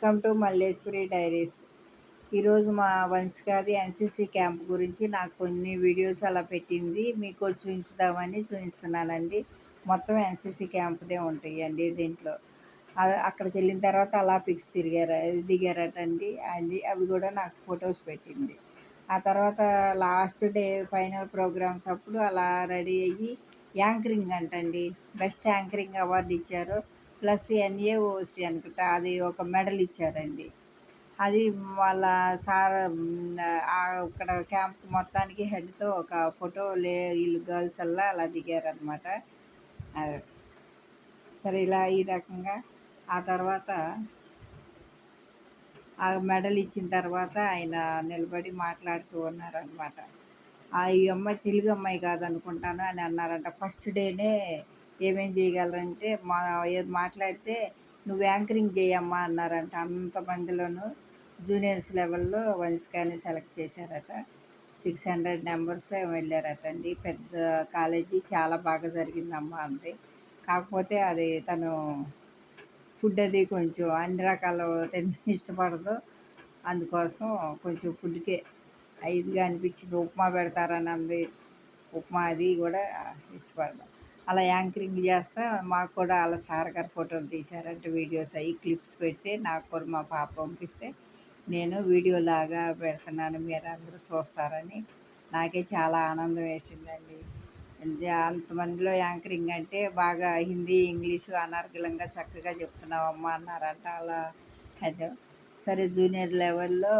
Welcome to Malleswari diaries. ఈరోజు మా వంశికాది NCC camp గురించి నాకు కొన్ని వీడియోస్ అలా పెట్టింది, మీకు చూపిస్తామని చూపిస్తున్నానండి. మొత్తం ఎన్సీసీ క్యాంప్దే ఉంటాయండి దీంట్లో. అక్కడికి వెళ్ళిన తర్వాత అలా పిక్స్ దిగారటండి అండి. అవి కూడా నాకు ఫొటోస్ పెట్టింది. ఆ తర్వాత లాస్ట్ డే ఫైనల్ ప్రోగ్రామ్స్ అప్పుడు అలా రెడీ అయ్యి యాంకరింగ్ అంటండి, బెస్ట్ యాంకరింగ్ అవార్డు ఇచ్చారు. ప్లస్ ఎన్ఏఓసి అనుకుంటా అది ఒక మెడల్ ఇచ్చారండి. అది వాళ్ళ సార్ అక్కడ క్యాంప్ మొత్తానికి హెడ్తో ఒక ఫోటో వీళ్ళు గర్ల్స్ అలా దిగారనమాట. సరే ఇలా ఈ రకంగా ఆ తర్వాత ఆ మెడల్ ఇచ్చిన తర్వాత ఆయన నిలబడి మాట్లాడుతూ ఉన్నారనమాట. ఈ అమ్మాయి తెలుగు అమ్మాయి కాదనుకుంటాను అని అన్నారంట. ఫస్ట్ డేనే ఏమేం చేయగలరంటే మాట్లాడితే నువ్వు యాంకరింగ్ చేయమ్మా అన్నారంట. అంతమందిలోనూ జూనియర్స్ లెవెల్లో వంశికాని సెలెక్ట్ చేశారట. 600 మెంబర్స్ వెళ్ళారటండి. పెద్ద కాలేజీ, చాలా బాగా జరిగిందమ్మా అంది. కాకపోతే అది తను ఫుడ్ అది కొంచెం అన్ని రకాలు తింటే ఇష్టపడదు, అందుకోసం కొంచెం ఫుడ్కే ఇదిగా అనిపించింది. ఉప్మా పెడతారని అంది, ఉప్మా అది కూడా ఇష్టపడదు. అలా యాంకరింగ్ చేస్తా మాకు కూడా అలా సార్ గారు ఫోటోలు తీశారంటే వీడియోస్ అవి క్లిప్స్ పెడితే నాకు కూడా మా పాప పంపిస్తే నేను వీడియోలాగా పెడుతున్నాను, మీరు అందరూ చూస్తారని నాకే చాలా ఆనందం వేసిందండి. అంతమందిలో యాంకరింగ్ అంటే బాగా హిందీ, ఇంగ్లీషు అనర్గళంగా చక్కగా చెప్తున్నావమ్మా అన్నారంట. అలా హెడ్ సరే జూనియర్ లెవెల్లో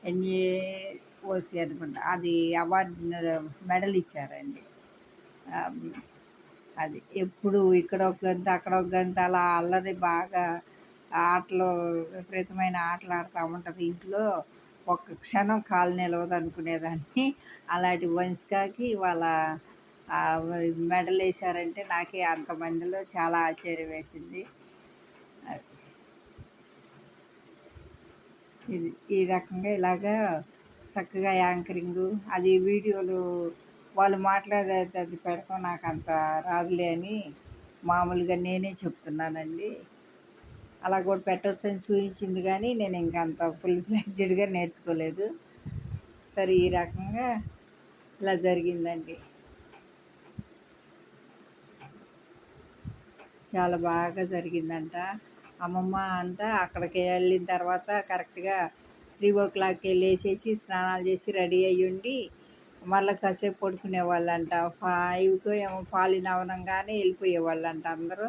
ఎన్ఏఓసి అనుకుంటా అది అవార్డు మెడల్ ఇచ్చారండి. అది ఎప్పుడు ఇక్కడ ఒక గంట అక్కడ ఒక గంట అలా అల్లరి బాగా ఆటలు, విపరీతమైన ఆటలు ఆడుతూ ఉంటుంది. ఇంట్లో ఒక్క క్షణం కాలు నిలవదు అనుకునేదాన్ని. అలాంటి వంశికాకి వాళ్ళ మెడల్ వేశారంటే నాకే అంతమందిలో చాలా ఆశ్చర్యం వేసింది. ఇది ఈ రకంగా ఇలాగా చక్కగా యాంకరింగు అది వీడియోలు వాళ్ళు మాట్లాడేది అది పెడతాం నాకు అంత రాదులే అని మామూలుగా నేనే చెప్తున్నానండి. అలా కూడా పెట్టవచ్చని చూపించింది, కానీ నేను ఇంకా అంత ఫుల్ ఫ్లెడ్జెడ్గా నేర్చుకోలేదు. సరే ఈ రకంగా ఇలా జరిగిందండి. చాలా బాగా జరిగిందంట. అమ్మమ్మ అంతా అక్కడికి వెళ్ళిన తర్వాత కరెక్ట్గా 3 o'clock లేచేసి స్నానాలు చేసి రెడీ అయ్యి ఉండి మళ్ళీ కాసేపు పడుకునేవాళ్ళంట. 5కో ఏమో ఫాలిన్ అవనంగానే వెళ్ళిపోయేవాళ్ళంట అందరూ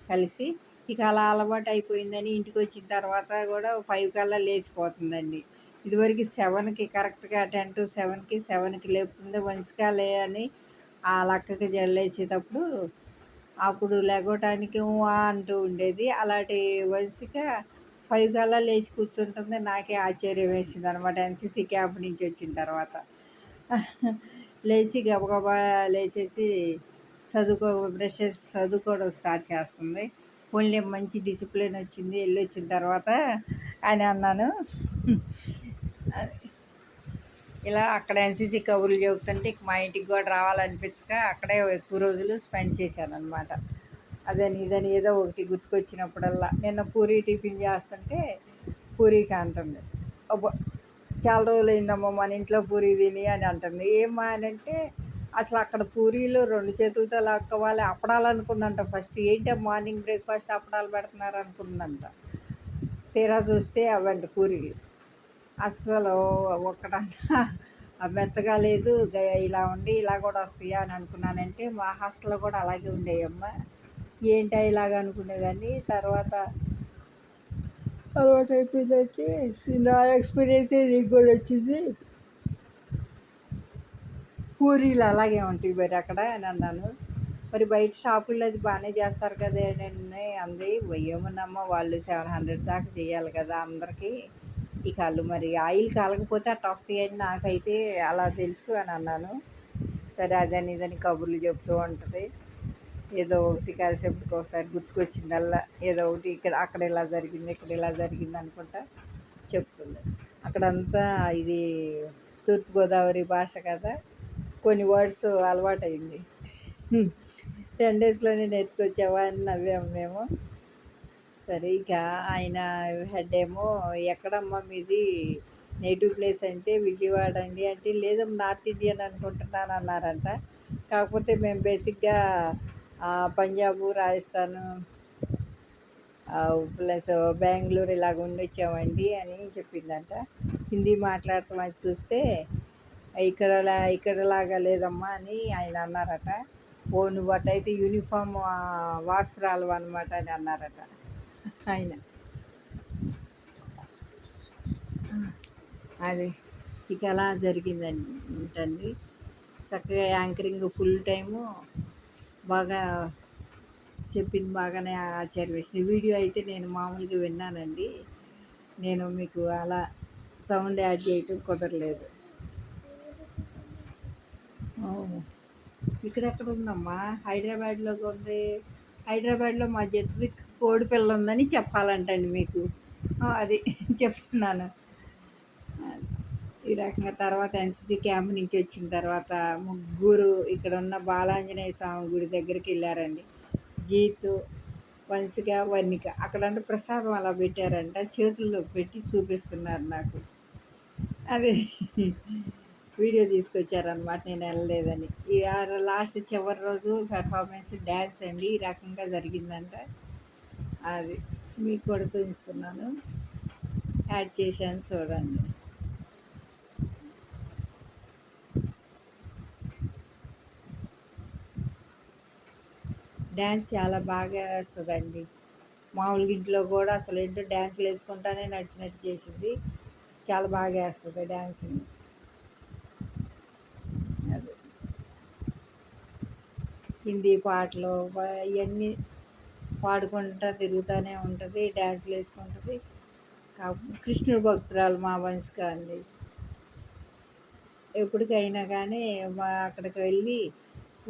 కలిసి. ఇక అలా అలవాటు అయిపోయిందని ఇంటికి వచ్చిన తర్వాత కూడా 5 కల్లా లేచిపోతుందండి. ఇదివరకు 7కి కరెక్ట్గా 10 to 7కి లేపుతుంది వంశికాలే అని ఆ లక్కకి జల్లేసేటప్పుడు. అప్పుడు లెగవటానికి అంటూ ఉండేది. అలాంటి వంశిక 5 కల్లా లేచి కూర్చుంటుంది. నాకే ఆశ్చర్యం వేసింది అనమాట ఎన్సీసీ క్యాంప్ నుంచి వచ్చిన తర్వాత. లేచి గబగబా లేచేసి బ్రష్ చేసి చదువుకోవడం స్టార్ట్ చేస్తుంది. పోన్లే మంచి డిసిప్లిన్ వచ్చింది వెళ్ళొచ్చిన తర్వాత అని అన్నాను. ఇలా అక్కడ ఎన్సీసీ కబుర్లు చెబుతుంటే మా ఇంటికి కూడా రావాలనిపించక అక్కడే ఎక్కువ రోజులు స్పెండ్ చేశాను అనమాట. అదని ఇదని ఏదో ఒకటి గుర్తుకొచ్చినప్పుడల్లా. నిన్న పూరీ టిఫిన్ చేస్తుంటే పూరీకి అంటుంది, అబ్బా చాలా రోజులు అయిందమ్మా మన ఇంట్లో పూరీ తిని అని అంటుంది. ఏమ్మా అని అంటే అసలు అక్కడ పూరీలు 2 చేతులతో లాక్కోవాలి. అప్పడాలు అనుకుందంట ఫస్ట్. ఏంటో మార్నింగ్ బ్రేక్ఫాస్ట్ అప్పడాలు పెడుతున్నారు అనుకుందంట. తీరా చూస్తే అవంట పూరీలు. అస్సలు ఒక్కటంట మెత్తగా లేదు, ఇలా ఉండి ఇలా కూడా వస్తాయా అని అనుకున్నానంటే మా హాస్టల్లో కూడా అలాగే ఉండేవమ్మా. ఏంటా ఇలాగ అనుకునేదాన్ని. తర్వాత అలవాటు అయిపోయిందంటే నా ఎక్స్పీరియన్సే నీకు కూడా వచ్చింది. పూరీలు అలాగే ఉంటాయి మరి అక్కడ అని అన్నాను. మరి బయట షాపుల్లో అది బాగానే చేస్తారు కదా అని అంది. ఏమన్నామ్మా వాళ్ళు 700 దాకా చేయాలి కదా అందరికీ. ఈ కళ్ళు మరి ఆయిల్ కలగకపోతే అట్లా వస్తాయని నాకైతే అలా తెలుసు అని అన్నాను. సరే అదని ఇదని కబుర్లు చెప్తూ ఉంటుంది. ఏదో ఒకటి కాసేపటికి ఒకసారి గుర్తుకొచ్చిందల్లా ఏదో ఒకటి అక్కడ ఇలా జరిగింది, ఇక్కడ ఇలా జరిగింది అనుకుంటా చెప్తుంది. అక్కడంతా ఇది తూర్పుగోదావరి భాష కదా, కొన్ని వర్డ్స్ అలవాటైంది. 10 daysలోనే నేర్చుకొచ్చావా అని నవ్వాము మేము. సరే ఇక ఆయన హెడ్ ఏమో ఎక్కడమ్మా మీది నేటివ్ ప్లేస్ అంటే విజయవాడ అండి అంటే లేదమ్మా నార్త్ ఇండియన్ అనుకుంటున్నాను అన్నారంట. కాకపోతే మేము బేసిక్గా పంజాబు రాజస్థాను ప్లస్ బెంగళూరు ఇలాగ ఉండొచ్చామండి అని చెప్పిందంట. హిందీ మాట్లాడతాం అది చూస్తే ఇక్కడలాగా లేదమ్మా అని ఆయన అన్నారట. ఓ నువ్వు అట్టయితే యూనిఫామ్ వారసురాలు అనమాట అని అన్నారట ఆయన. అది ఇక అలా జరిగిందంటండి. చక్కగా యాంకరింగ్ ఫుల్ టైము బాగా చెప్పింది, బాగానే ఆచార్య వేసింది. వీడియో అయితే నేను మామూలుగా విన్నానండి. నేను మీకు అలా సౌండ్ యాడ్ చేయటం కుదరలేదు. ఇక్కడెక్కడ ఉందమ్మా? హైదరాబాద్లో ఉంది. హైదరాబాద్లో మా జత్విక్ కోడి పిల్ల ఉందని చెప్పాలంటండి మీకు. అది చెప్తున్నాను. ఈ రకంగా తర్వాత ఎన్సీసీ క్యాంప్ నుంచి వచ్చిన తర్వాత ముగ్గురు ఇక్కడ ఉన్న బాలాంజనేయ స్వామి గుడి దగ్గరికి వెళ్ళారండి. జీతు, వంశిక, వర్ణిక. అక్కడంటే ప్రసాదం అలా పెట్టారంట, చేతుల్లో పెట్టి చూపిస్తున్నారు నాకు. అదే వీడియో తీసుకొచ్చారనమాట, నేను వెళ్ళలేదని. ఈ లాస్ట్ చివరి రోజు పెర్ఫార్మెన్స్ డ్యాన్స్ అండి, ఈ రకంగా జరిగిందంట. అది మీకు కూడా చూపిస్తున్నాను, యాడ్ చేశాను చూడండి. డ్యాన్స్ చాలా బాగా వేస్తుందండి. మామూలుగా ఇంట్లో కూడా అసలు ఏంటో డ్యాన్సులు వేసుకుంటానే నడిచినట్టు చేసింది. చాలా బాగా వేస్తుంది డ్యాన్స్ని. అది హిందీ పాటలు ఇవన్నీ పాడుకుంటూ తిరుగుతూనే ఉంటుంది, డ్యాన్సులు వేసుకుంటుంది. కృష్ణుడు భక్తురాలు మా వంశిక అండి. ఎప్పటికైనా కానీ అక్కడికి వెళ్ళి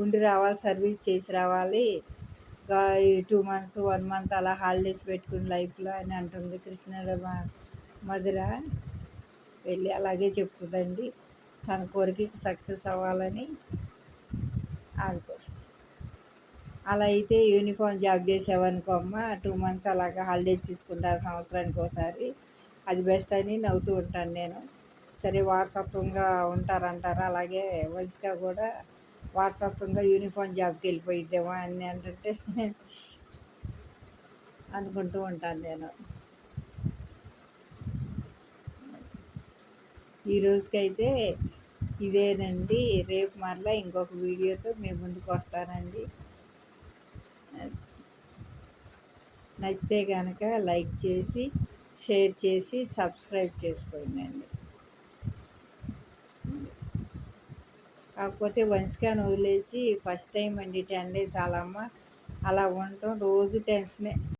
ఉండి రావాలి, సర్వీస్ చేసి రావాలి, 2 months 1 month అలా హాలిడేస్ పెట్టుకుని లైఫ్లో అని అంటుంది. కృష్ణుడు మధుర వెళ్ళి అలాగే చెప్తుందండి. తన కోరిక సక్సెస్ అవ్వాలని అనుకో. అలా అయితే యూనిఫామ్ జాబ్ చేసావనుకో అమ్మ, 2 months అలాగా హాలిడేస్ తీసుకుంటారు సంవత్సరానికి ఒకసారి, అది బెస్ట్ అని నవ్వుతూ ఉంటాను నేను. సరే వారసత్వంగా ఉంటారంటారా, అలాగే వంశిక కూడా వారసత్వంగా యూనిఫామ్ జాబ్కి వెళ్ళిపోయిద్దేమో అని అంటే అనుకుంటూ ఉంటాను నేను. ఈ రోజుకైతే ఇదేనండి. రేపు మరలా ఇంకొక వీడియోతో మీ ముందుకు వస్తానండి. నచ్చితే కనుక లైక్ చేసి, షేర్ చేసి, సబ్స్క్రైబ్ చేసుకోండి. కాకపోతే వంశికాన్ని వదిలేసి ఫస్ట్ టైం అండి 10 days అలా ఉండటం రోజు టెన్షనే.